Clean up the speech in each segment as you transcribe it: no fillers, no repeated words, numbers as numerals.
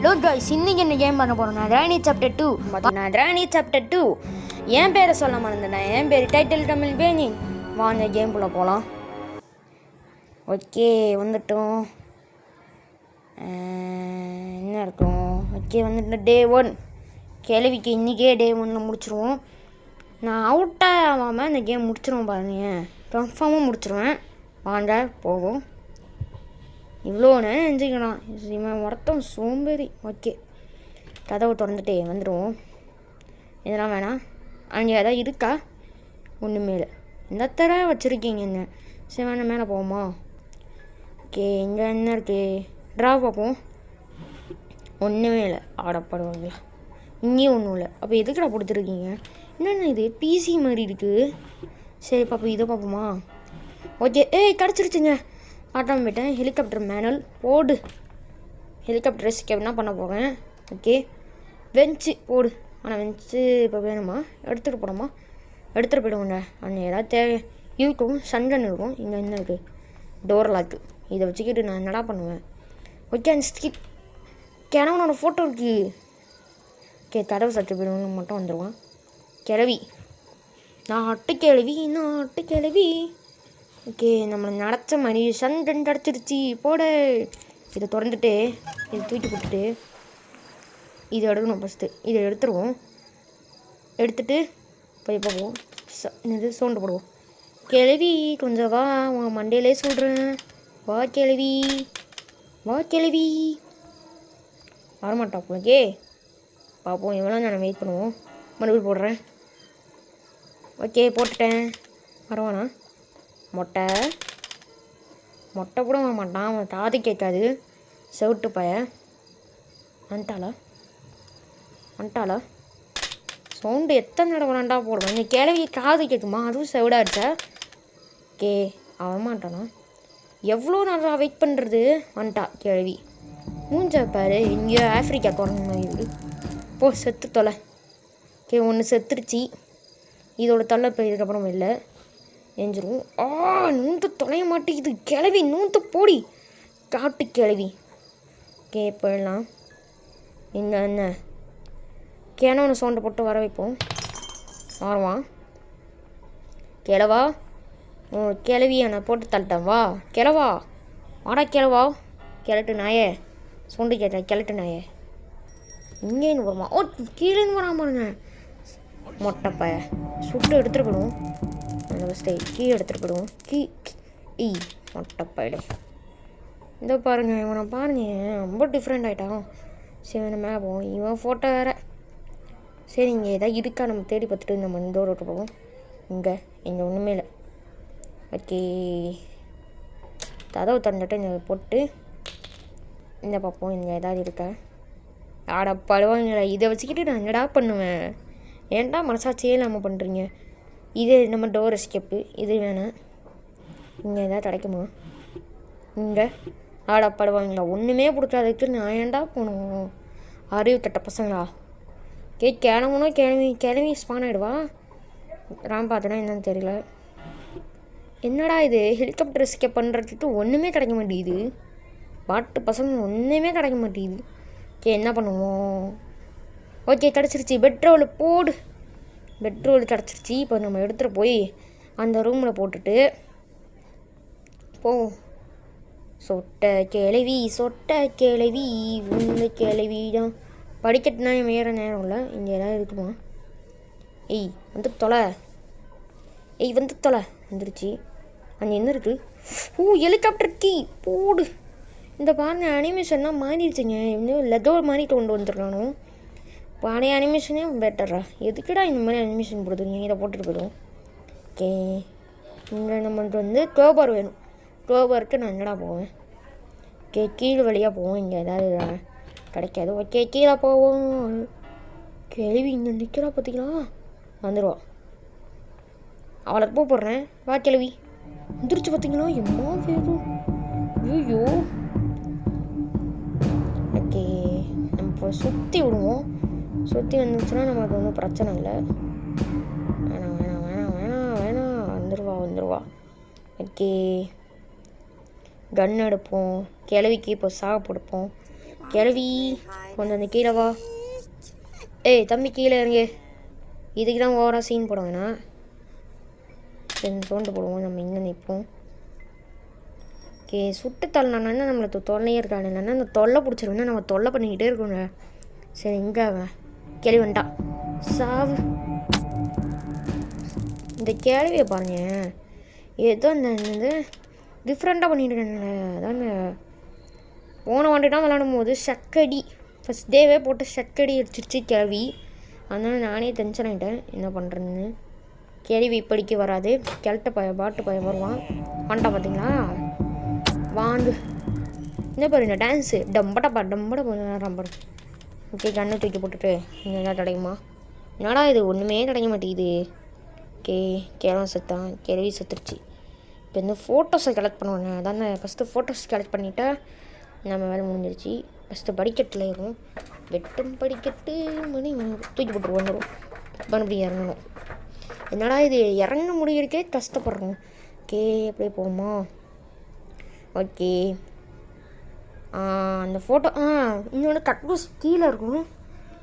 Hello guys, இன்னைக்கு என்ன game பண்ண போகிறோம்? ராணி சாப்டர் 2. பார்த்தீங்கன்னா ராணி சாப்டர் 2 என் பேரை சொல்ல மறந்துட்டேன். என் பேர் டைட்டில் தமிழ் பேனி. வாங்க கேம்குள்ளே போகலாம். ஓகே, வந்துட்டோம். என்ன இருக்கும்? ஓகே, வந்துட்டு டே 1 கேள்விக்கு இன்றைக்கே டே 1 முடிச்சிருவோம். நான் அவுட் ஆகாமல் இந்த கேம் முடிச்சிருவோம் பாருங்க. கன்ஃபார்மாக முடிச்சிருவேன். வாங்க போகும். இவ்வளோ நேரம் செஞ்சுக்கலாம். இவன் ஒருத்தன் சோம்பேறி. ஓகே, கதவை திறந்துட்டே வந்துடுவோம். இதெல்லாம் வேணாம். அங்கே எதாவது இருக்கா? ஒன்றுமே இல்லை. இந்த தர வச்சுருக்கீங்க என்ன? சரி, வேணாம், மேலே போவோமா? ஓகே, இங்கே என்ன இருக்குது? ட்ரா பார்ப்போம். ஒன்றுமே இல்லை. ஆடப்படுவாங்களா? இங்கேயும் ஒன்றும் இல்லை. அப்போ எதுக்குடா கொடுத்துருக்கீங்க? என்னென்ன இது பிசி மாதிரி இருக்குது. சரி பார்ப்போம், இதை பார்ப்போமா? ஓகே, கிடச்சிருச்சுங்க. ஆட்டாமல் போயிட்டேன். ஹெலிகாப்டர் மேனுவல் போடு. ஹெலிகாப்டர் ரெஸ்கே என்ன பண்ண போகிறேன். ஓகே, வெஞ்சு போடு. ஆனால் வெஞ்சு இப்போ வேணுமா? எடுத்துகிட்டு போனோமா? எடுத்துகிட்டு போயிடுவோங்க. அங்கே ஏதாவது தேவை இருக்கும். சண்டன் இருக்கும். இங்கே என்ன இருக்குது? Door lock. இதை வச்சுக்கிட்டு நான் என்னடா பண்ணுவேன்? ஓகே, அந்த ஸ்கிப் கிழவனோட ஃபோட்டோ இருக்குது. ஓகே, கதவு சட்டு போயிடுவோம் மட்டும் வந்துடுவான். கிழவி, நாட்டு கிழவி. ஓகே, நம்மளை நடத்த மாதிரி சண்டன் கிடச்சிருச்சு. போட இதை திறந்துட்டு இதை தூக்கி போட்டுட்டு இதை எடுக்கணும். ஃபஸ்ட்டு இதை எடுத்துருவோம். எடுத்துட்டு போய் பார்ப்போம். என்னது சவுண்டு போடுவோம். கிழவி கொஞ்சம் வா, உன் மண்டையிலே சொல்கிறேன். வா கிழவி, வா கிழவி. வரமாட்டா உனக்கே. பார்ப்போம், எவ்வளோ நான் வெயிட் பண்ணுவோம். மறுபடியும் போடுறேன். ஓகே, போட்டுட்டேன். வரவானா? மொட்டை கூட வர மாட்டான். அவன் காது கேட்காது. செவிட்டு பய வந்துட்டாளா? சவுண்டு எத்தனை தடவை வேண்டாண்டா போடுவேன். இந்த கிழவி காது கேட்குமா? அதுவும் செவிடாச்சா? ஓகே, அவன் மாட்டானா? எவ்வளோ நல்லா வெயிட் பண்ணுறது? வந்துட்டா கிழவி. மூஞ்ச பாரு, எங்கேயோ ஆஃப்ரிக்கா குறைஞ்ச மாதிரி இருக்குது. போ, செத்து தொலை. ஓகே, ஒன்று செத்துருச்சு. இதோட தொல்லை இப்போ இதுக்கப்புறம் இல்லை. எஞ்சிரும். நூந்து தொலைய மாட்டேங்குது. கிளவி நூந்து போடி, காட்டு கிளவி. ஓகே, போயிடலாம். இங்கே என்ன கேனோன்னு சவுண்டை போட்டு வர வைப்போம். வருவான். கிழவா, கிளவியை நான் போட்டு தள்ளிட்டேன். வா கிழவா, வாடா கிழவா. கிழட்டு நாயே, சவுண்டு கேட்டேன். கிழட்டு நாயே இங்கேன்னு வருமா? கீழேன்னு வராமருங்க. மொட்டைப்பய சுட்டு எடுத்துகிட்டு போயிடுவோம். அந்த ஃபஸ்ட்டு கீழே எடுத்துகிட்டு போயிடுவோம். மொட்டைப்பயிடும். இந்த பாருங்கள், இவனை பாருங்கள், ரொம்ப டிஃப்ரெண்ட் ஆகிட்டான். சரி, வேணும் மேலே போவோம். இவன் ஃபோட்டோ வேறு. சரி, இங்கே எதாவது இருக்கா நம்ம தேடி பார்த்துட்டு நம்ம இந்த ரோட்டு போவோம். இங்கே ஒன்றுமே இல்லை. ஓகே, கதவு திறந்துட்டு இங்கே போட்டு இந்த பார்ப்போம். இங்கே ஏதாவது இருக்கா? படுவாங்களா? இதை வச்சுக்கிட்டு நான் என்னடா பண்ணுவேன்? ஏன்டா மனசாட்சியே இல்லாமல் பண்ணுறீங்க? இது நம்ம டோர் எஸ்கேப்பு. இது வேணாம். இங்கே எதாவது கிடைக்குமா? இங்கே ஆடப்படுவாங்களா? ஒன்றுமே பிடிக்காதுக்கு நான் ஏன்டா போகணும்? அறிவு தட்ட பசங்களா. கிளம்பணும். கிளம்பி ஸ்பான் ஆகிடுவா. ராம் பார்த்தனா என்னன்னு தெரியல. என்னடா இது? ஹெலிகாப்டர் எஸ்கேப் பண்ணுறதுக்கு ஒன்றுமே கிடைக்க மாட்டேங்குது. பாட்டு பசங்க ஒன்றுமே கிடைக்க மாட்டேங்குது. ஓகே, என்ன பண்ணுவோம்? ஓகே, கிடச்சிருச்சு. பெட்ரோல் போடு. பெட்ரோல் கிடச்சிருச்சு. இப்போ நம்ம எடுத்துகிட்டு போய் அந்த ரூமில் போட்டுட்டு போவோம். சொட்ட கிளவி உள்ள கிளவி தான். படிக்கட்டுனா வேறு நேரம் இல்லை. இங்கே ஏதாவது இருக்குமா? வந்து தொலை. வந்துருச்சு. அங்கே என்ன இருக்குது? ஹெலிகாப்டர் கீ போடு. இந்த பாருங்க, அனிமேஷன்லாம் மாறிடுச்சுங்க. இன்னும் லெதோ மாதிரி கொண்டு வந்துருக்கானோ. பழைய அனிமேஷனே பெட்டரா? எதுக்குடா இந்த மாதிரி அனிமேஷன் போடுறீங்க? இதை போட்டுட்டு போயிடுவோம். ஓகே, இங்கே நம்மளுக்கு வந்து க்ளோபார் வேணும். க்ளோபாருக்கு நான் என்னடா போவேன்? ஓகே, கீழே வழியாக போவோம். இங்கே ஏதாவது கிடைக்காது. ஓகே, கீழே போவோம். கேள்வி இங்கே நிற்கிறா பார்த்தீங்களா? வந்துடுவா. அவளை போடுறேன். வா கேள்வி. வந்துருச்சு பார்த்தீங்களா? எம்மா வேணும். ஐயோ. ஓகே, நம்ம இப்போ சுற்றி விடுவோம். சுற்றி வந்துச்சுன்னா நமக்கு ஒன்றும் பிரச்சனை இல்லை. வேணாம். வந்துடுவா. ஓகே, கன் எடுப்போம். கிழவிக்கு இப்போ சாக கொடுப்போம். கிழவி கொஞ்சம் அந்த கீழே வா. ஏய் தம்பி கீழே இறங்கு. இதுக்கு தான் ஓவராக சீன் போடுவேண்ணா. சரி சோண்டு போடுவோம். நம்ம இங்கே நிற்போம். ஓகே சுட்டு தள்ளனா நம்மளுக்கு தொல்லையே இருக்காது. என்னென்னா அந்த தொல்லை பிடிச்சிருந்தா நம்ம தொல்லை பண்ணிக்கிட்டே இருக்கோங்க. சரி இங்கே அவன் கேள்வி வந்துட்டான். சாவு. இந்த கேள்வியை பாருங்க, ஏதோ இந்த டிஃப்ரெண்ட்டாக பண்ணிட்டுருக்கேன். அதான் இந்த போன வாண்டிதான் விளாடும் போது சக்கடி ஃபஸ்ட் டேவே போட்டு சக்கடி அடிச்சிருச்சு கேள்வி. அதனால் நானே டென்ஷன் ஆகிட்டேன் என்ன பண்ணுறேன்னு. கேள்வி இப்படிக்கு வராது. கிழட்ட பாட்டு பய வருவான். வந்துட்டா பார்த்தீங்களா வாண்டு. என்ன பாரு இந்த டான்ஸு டம்பட பாரு. ஓகே கண்ணை தூக்கி போட்டுட்டு என்ன கிடைக்குமா? என்னடா இது ஒன்றுமே கிடைக்க மாட்டேங்குது. ஓகே கேள்வி செத்தான். கேள்வி செத்துருச்சு. இப்போ இந்த ஃபோட்டோஸை கலெக்ட் பண்ணுவாங்க. அதான் ஃபஸ்ட்டு ஃபோட்டோஸ் கலெக்ட் பண்ணிவிட்டா நம்ம வேலை முடிஞ்சிருச்சு. ஃபஸ்ட்டு படிக்கட்டில் ஏறும். வெட்டும் படிக்கட்டு மணி தூக்கி போட்டு வந்துடும். மறுபடியும் இறங்கணும். என்னடா இது இறங்க முடியறக்கே கஷ்டப்படுறோம். ஓகே அப்படியே போகுமா? ஓகே அந்த ஃபோட்டோ இன்னொன்று கக்கூஸ் கீழே இருக்கும்.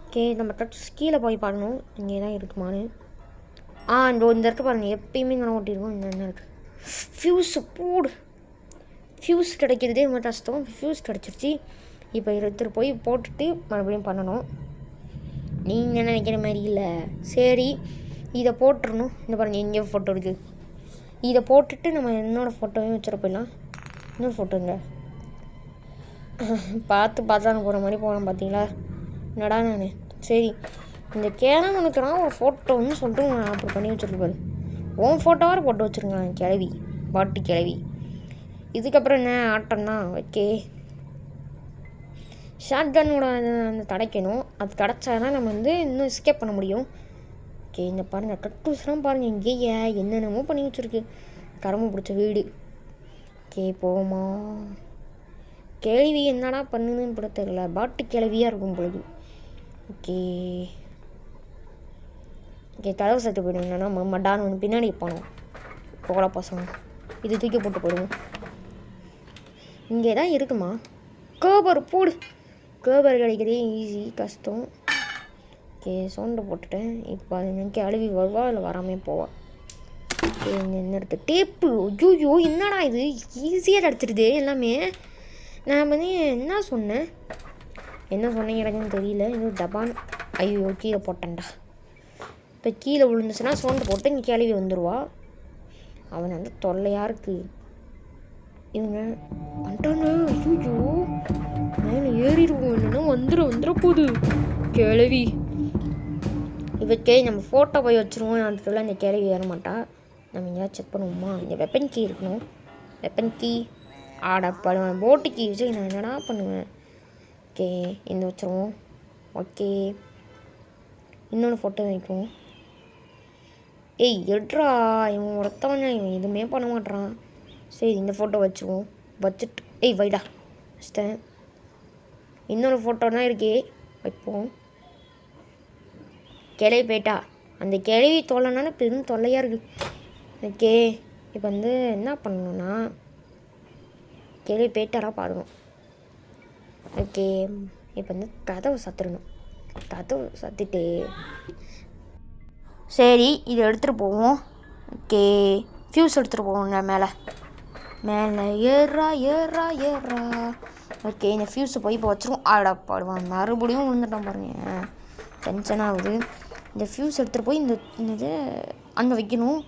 ஓகே நம்ம கக்கூஸ் கீழே போய் பார்க்கணும் இங்கே தான் இருக்குமான்னு. இந்த இருக்க பாருங்கள் எப்பயுமே இங்கே ஓட்டிருக்கோம். இந்த என்ன இருக்குது ஃப்யூஸு போடு. ஃப்யூஸ் கிடைக்கிறதே ரொம்ப கஷ்டம். ஃப்யூஸ் கிடச்சிருச்சு. இப்போ எடுத்துகிட்டு போய் போட்டுட்டு மறுபடியும் பண்ணணும். நீங்கள் நினைக்கிற மாதிரி இல்லை. சரி இதை போட்டுடணும். இந்த பாருங்கள் எங்கேயோ ஃபோட்டோ இருக்குது. இதை போட்டுட்டு நம்ம என்னோடய ஃபோட்டோவையும் வச்சுட போயிடலாம். இன்னொரு ஃபோட்டோங்க பார்த்து போகிற மாதிரி போகலாம். பார்த்தீங்களா என்னடா நான். சரி இந்த கேரம் உனக்குறான் ஒரு ஃபோட்டோன்னு சொல்லிட்டு அப்படி பண்ணி வச்சுருப்பாரு. உன் ஃபோட்டோவாக போட்டு வச்சுருங்களேன் கிளவி பாட்டு கிளவி. இதுக்கப்புறம் என்ன ஆட்டம்னா ஓகே ஷார்ட் கன்னோட அந்த கிடைக்கணும். அது கிடச்சாதான் நம்ம இன்னும் எஸ்கேப் பண்ண முடியும். ஓகே இந்த பாருங்கள் கட்டூஸ்லாம் பாருங்கள் இங்கேயே என்னென்னமோ பண்ணி வச்சுருக்கு. கரம்பு பிடிச்ச வீடு. ஓகே போமா. கேள்வி என்னடா பண்ணுதுன்னு கூட தெரியல. பாட்டு கிளவியாக இருக்கும் பொழுது. ஓகே கதவு சத்து போயிடுங்கன்னா மடான்னு ஒன்று பின்னாடி போனோம். போகல பசங்க இது தூக்கி போட்டு போடுவோம். இங்கே தான் இருக்குமா கோபர் போடு. கோபர் கிடைக்கிறதே ஈஸி கஷ்டம். ஓகே சவுண்டை போட்டுட்டேன். இப்போ அது அழுவி வருவா இல்லை வராமல் போவா. ஓகே என்ன இருக்குது டேப்பு. ஐயோ என்னடா இது ஈஸியாக கிடச்சிருது எல்லாமே. நான் என்ன சொன்னேன் எனக்குன்னு தெரியல. இது டபான். ஐயோ கீழே போட்டேன்டா. இப்போ கீழே விழுந்துச்சுன்னா சவுண்டு போட்டு இங்கே கேள்வி வந்துடுவா. அவன் தொல்லையாக இருக்குது. இவங்க வந்துட்டாங்க. ஐயோ மேலே ஏறிடுவோம். இல்லைன்னா வந்துட போகுது கேள்வி. இவக்கே நம்ம ஃபோட்டோ போய் வச்சுருவோம். அதுக்குள்ள இந்த கேள்வி ஏற மாட்டா. நம்ம எங்கேயாவது செக் பண்ணுவோமா? இந்த வெப்பன் கீ இருக்கணும். வெப்பன் கீ ஆடப்படுவேன். போட்டு கீ வச்சு நான் என்னடா பண்ணுவேன். ஓகே இந்த வச்சுருவோம். ஓகே இன்னொன்று ஃபோட்டோ வைக்குவோம். ஏய் எட்ரா இவன் ஒருத்தவன் இவன் எதுவுமே பண்ண மாட்டான். சரி இந்த ஃபோட்டோ வச்சுருவோம். வச்சுட்டு வைடா வச்சிட்டேன். இன்னொரு ஃபோட்டோ தான் இருக்கே வைப்போம். கிளவி போயிட்டா. அந்த கிளவி தொல்லைனால பெரும் தொல்லையாக இருக்குது. ஓகே இப்போ என்ன பண்ணணும்னா கிளவி போயிட்டாரா பாருங்க. ஓகே இப்போ கதவை சத்துடணும். கதவை சத்திட்டு சரி இதை எடுத்துகிட்டு போவோம். ஓகே ஃப்யூஸ் எடுத்துகிட்டு போவோங்க. மேலே ஏறா. ஓகே இந்த ஃப்யூஸை போய் இப்போ வச்சுருவோம். ஆடப்பாடுவான் மறுபடியும் விழுந்துட்டோம் பாருங்க. டென்ஷன் ஆகுது. இந்த ஃப்யூஸ் எடுத்துகிட்டு போய் இந்த அங்கே வைக்கணும்.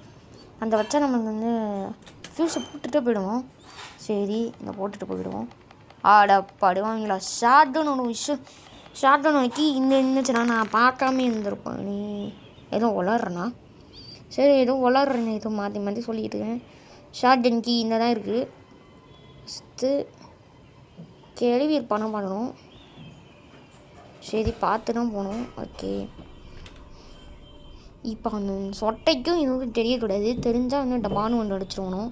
அந்த வச்சா நம்ம ஃப்யூஸை போட்டுகிட்டே போயிடுவோம். சரி இந்த போட்டுட்டு போயிடுவோம். ஆடப்பாடுவாங்களா ஷார்ட்கன் ஒன்று விஷயம். ஷார்ட்கன் வைக்கி இருந்துச்சுன்னா நான் பார்க்காம இருந்திருப்பேன். நீ ஏதோ வளர்றேண்ணா. சரி ஏதோ வளர்றேன்னு ஏதோ மாற்றி சொல்லிக்கிட்டு இருக்கேன். ஷார்ட்கன் கீ இந்த தான் இருக்குது. ஃபஸ்ட்டு கேள்வி பணம் பண்ணணும். சரி பார்த்து தான் போகணும். ஓகே இப்போ அந்த சொட்டைக்கும் இன்னும் தெரியக்கூடாது. தெரிஞ்சால் டபான்னு ஒன்று அடிச்சிருவணும்.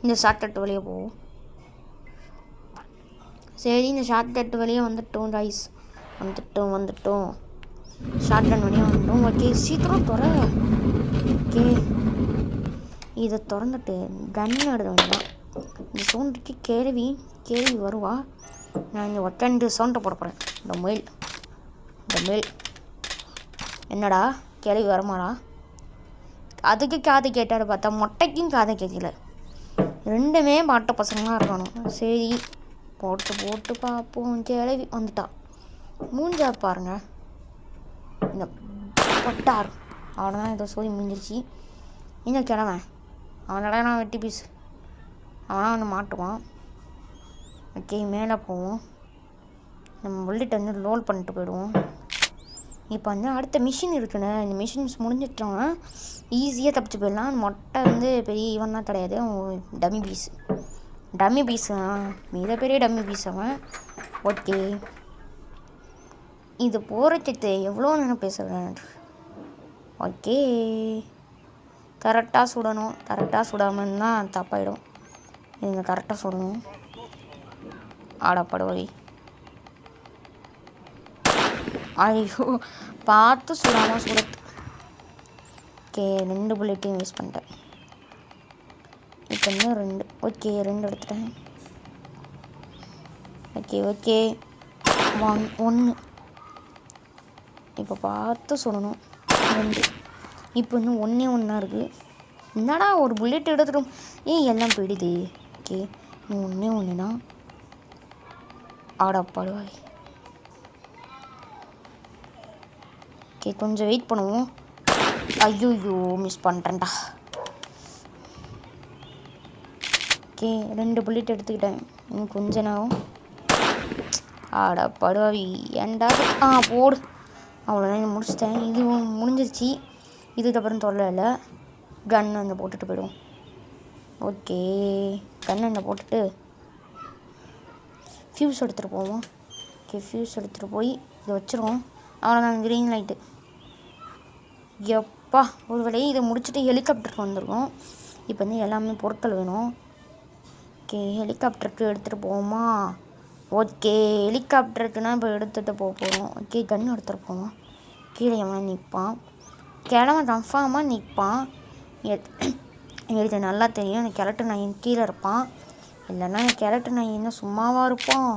இந்த ஷார்ட்கட் வழியாக போவோம். சரி இந்த ஷார்ட்கட் வழியாக வந்துட்டோம் ரைஸ். வந்துட்டோம் ஷார்ட்கன் வழியாக வந்துட்டோம். ஓகே சீக்கிரம் ஓகே இதை திறந்துட்டு கன் எடுத்து வேண்டாம். இந்த சவுண்டுக்கு கேள்வி வருவா. நான் இந்த ஒட்டண்டு சவுண்டை போட போகிறேன். இந்த மேல் என்னடா கேள்வி வரமாடா? அதுக்கு காது கேட்டாரு பார்த்தா மொட்டைக்கும் காதை கேட்கல. ரெண்டுமே பாட்ட பசங்களாக இருக்கணும். சரி போட்டு பார்ப்போம். கேள்வி வந்துட்டா. மூஞ்சா பாருங்க இந்த பொட்டார். அவ்வளோதான் ஏதோ சொல்லி முடிஞ்சிருச்சு. இன்னும் கிழவன் அவனோட நான் வெட்டி பீஸ் அவனா வந்து மாட்டுவான். ஓகே மேலே போவோம். நம்ம புல்லெட் வந்து லோட் பண்ணிட்டு போயிடுவோம். இப்போ வந்து அடுத்த மிஷின் இருக்குண்ணே. இந்த மிஷின்ஸ் முடிஞ்சிட்டோன்னா ஈஸியாக தப்பிச்சு போயிடலாம். மொட்டை வந்து பெரிய இவன் தான் கிடையாது, டம்மி பீஸ் மிகப்பெரிய டம்மி பீஸ் அவன். ஓகே இது போகிறதுக்கு எவ்வளோ நேரம் பேசுகிறேன். ஓகே கரெக்டாக சுடணும். கரெக்டாக சுடாமல் தான் தப்பாயிடும். நீங்கள் கரெக்டாக சுடணும். ஆடப்படுவை ஐயோ பார்த்து சுடாமல் சுடத்து. ஓகே 2 புல்லெட்டையும் யூஸ் பண்ணிட்டேன். இப்போ இன்னும் 2. ஓகே 2 எடுத்துட்டேன். ஓகே 1. இப்போ பார்த்து சுடணும். 2. இப்போ இன்னும் ஒன்றா இருக்குது. என்னடா ஒரு புல்லெட் எடுத்துட்டோம். எல்லாம் போயிடுது. ஓகே இன்னும் ஒன்று தான். ஆடப்படுவாய். ஓகே கொஞ்சம் வெயிட் பண்ணுவோம். ஐயோ மிஸ் பண்ணிட்டேன்டா. ஓகே 2 புல்லெட் எடுத்துக்கிட்டேன். இன்னும் கொஞ்ச நேரம். ஆடப்படுவாய் ஏன்டா போடு. அவ்வளோதான் இது முடிச்சிட்டேன். இது முடிஞ்சிருச்சு. இதுக்கப்புறம் தொல்லை கன் வந்து போட்டுட்டு போயிடுவோம். ஓகே கன் வந்து போட்டுட்டு ஃபியூஸ் எடுத்துகிட்டு போவோம். ஓகே ஃபியூஸ் எடுத்துகிட்டு போய் இதை வச்சுருவோம். அவ்வளோதான் க்ரீன் லைட்டு. எப்பா ஒரு வேலையை இதை முடிச்சுட்டு ஹெலிகாப்டருக்கு வந்துருக்கோம். இப்போ வந்து எல்லாமே பொருட்கள் வேணும். ஓகே ஹெலிகாப்டருக்கு எடுத்துகிட்டு போவோமா? ஓகே ஹெலிகாப்டருக்குன்னா இப்போ எடுத்துகிட்டு போகிறோம். ஓகே கன் எடுத்துகிட்டு போவோம். கீழே எவன் நிற்பான். கிழமை கன்ஃபார்மாக நிற்பான். எனக்கு நல்லா தெரியும். அந்த கிழட்டு நாயின் கீழே இருப்பான். இல்லைன்னா அந்த கிழட்டு நாய் என்ன சும்மாவாக இருப்போம்.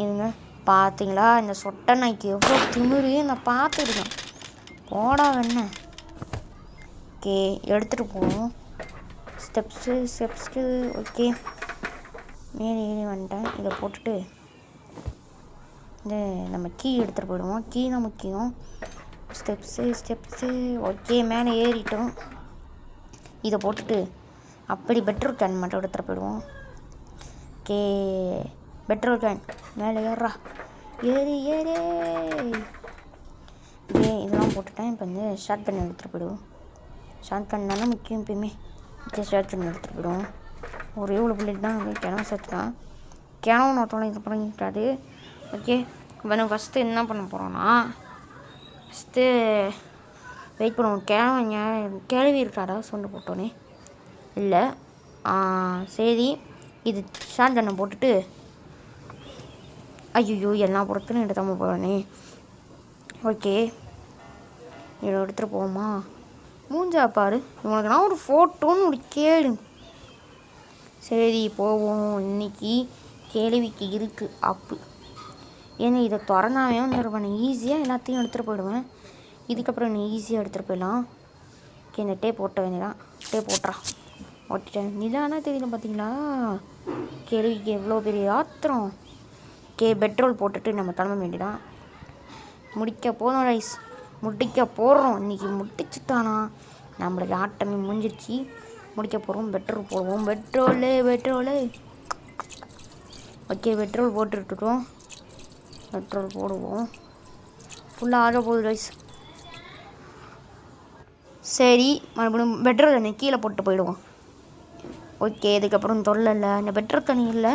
இதுங்க பார்த்தீங்களா இந்த சொட்டை நாய்க்கு எவ்வளோ திமிரு. நான் பார்த்துருக்கேன். போடா வேண. ஓகே எடுத்துகிட்டு போவோம். ஸ்டெப்ஸு ஓகே மேலே ஏறி வந்துட்டேன். இதை போட்டுட்டு இந்த நம்ம கீ எடுத்துகிட்டு போயிடுவோம். கீ தான் முக்கியம். ஸ்டெப்ஸு ஓகே மேலே ஏறிட்டோம். இதை போட்டுட்டு அப்படி பெட்ரோல் கேன் மட்டும் எடுத்துகிட்டு போயிடுவோம். ஓகே பெட்ரோல் கேன் மேலே ஏறா ஏறி இதெல்லாம் போட்டுட்டேன். இப்போ வந்து ஷார்ட் கன் எடுத்துகிட்டு போயிடுவோம். ஷார்ட் கன் தானே முக்கியம் எப்பயுமே. ஓகே ஷார்ட் கன் எடுத்துகிட்டு போயிடுவோம். ஒரே ஒரு புல்லெட் தான் வந்து கிணவு சேர்த்துதான். கிணவு நோட்டோட இது பண்ணிக்காது. ஓகே இப்போ நான் ஃபஸ்ட்டு என்ன பண்ண போகிறோன்னா ஃபஸ்ட்டு வெயிட் பண்ணுவோம். கேள்வி இருக்காடா சவுண்டு போட்டோன்னே இல்லை. சரி இது ஷார்ட் கன்னை போட்டுட்டு ஐயோ எல்லாம் பொறுத்துன்னு எடுத்தாமல் போகிறோன்னே. ஓகே இதை எடுத்துகிட்டு போவோமா? மூஞ்சா பாரு இவனுக்கு நான் ஒரு ஃபோட்டோன்னு ஒரு கேளு. சரி போவோம். இன்னைக்கு கேள்விக்கு இருக்குது அப்பு. ஏன்னா இதை திறந்தாவே வந்துடுவேன். ஈஸியாக எல்லாத்தையும் எடுத்துகிட்டு போயிடுவேன். இதுக்கப்புறம் நீ ஈஸியாக எடுத்துகிட்டு போயிடலாம். ஓகே இந்த டேப் போட்ட வேண்டியதான். டேப் போட்டுறா ஓட்டிட்டேன். நிலானா தெரியல பார்த்தீங்களா கேள்விக்கு எவ்வளோ பெரிய ஆத்திரம். ஓகே பெட்ரோல் போட்டுட்டு நம்ம கிளம்ப வேண்டியதான். முடிக்க போதும் ரைஸ். முடிக்க போடுறோம். இன்றைக்கி முடிச்சுட்டானா நம்மளுக்கு ஆட்டமே முடிஞ்சிருச்சு. முடிக்க போகிறோம். பெட்ரோல் போடுவோம். பெட்ரோலு ஓகே பெட்ரோல் போட்டுருக்கோம். பெட்ரோல் போடுவோம். ஃபுல்லாக ஆக போகுது ரைஸ். சரி மறுபடியும் பெட்ரோல் தண்ணி கீழே போட்டு போயிடுவோம். ஓகே இதுக்கப்புறம் தொல்லை இல்லை. இந்த பெட்ரோல் தண்ணி இல்லை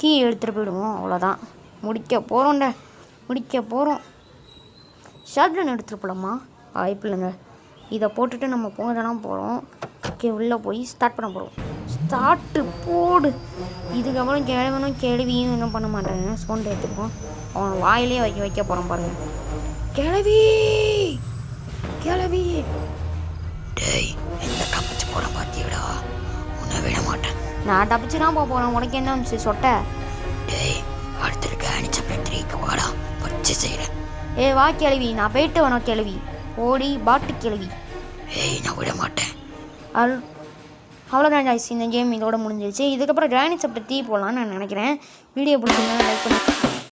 கீ எடுத்துகிட்டு போயிடுவோம். அவ்வளோதான் முடிக்க போகிறோம். ஷார்ட் கன் எடுத்துகிட்டு போகலாமா? வாய்ப்பு இல்லைங்க. இதை போட்டுட்டு நம்ம போகலாம் போகிறோம். ஓகே உள்ளே போய் ஸ்டார்ட் பண்ண போகிறோம். ஸ்டார்ட்டு போடு. இதுக்கப்புறம் கேள்வியும் இன்னும் பண்ண மாட்டேங்க. சவுண்ட் எடுத்துப்போம். அவன் வாயிலே வைக்க போகிறோம் பாருங்கள். கிளவி டேய் என்ன காமிச்சு போகிறான். நான் தப்பிச்சு தான் போகிறேன். உனக்கு என்ன வந்துச்சு சொட்டை? டேய் அடுத்த காணிச்ச பிரச்சனைக்கு வாடா வச்சு செய்கிறேன். வா கேள்வி, நான் போயிட்டு வேணும் கேள்வி. ஓடி பாட்டு கேள்வி. நான் விட மாட்டேன். அவ்வளோதான் ஜாய்ஸ், இந்த கேம் இதோட முடிஞ்சிருச்சு. இதுக்கப்புறம் கிரானி சாப்பிட்ட தீ போடலான்னு நான் நினைக்கிறேன். வீடியோ பிடிச்சிருந்தா லைக் பண்ணி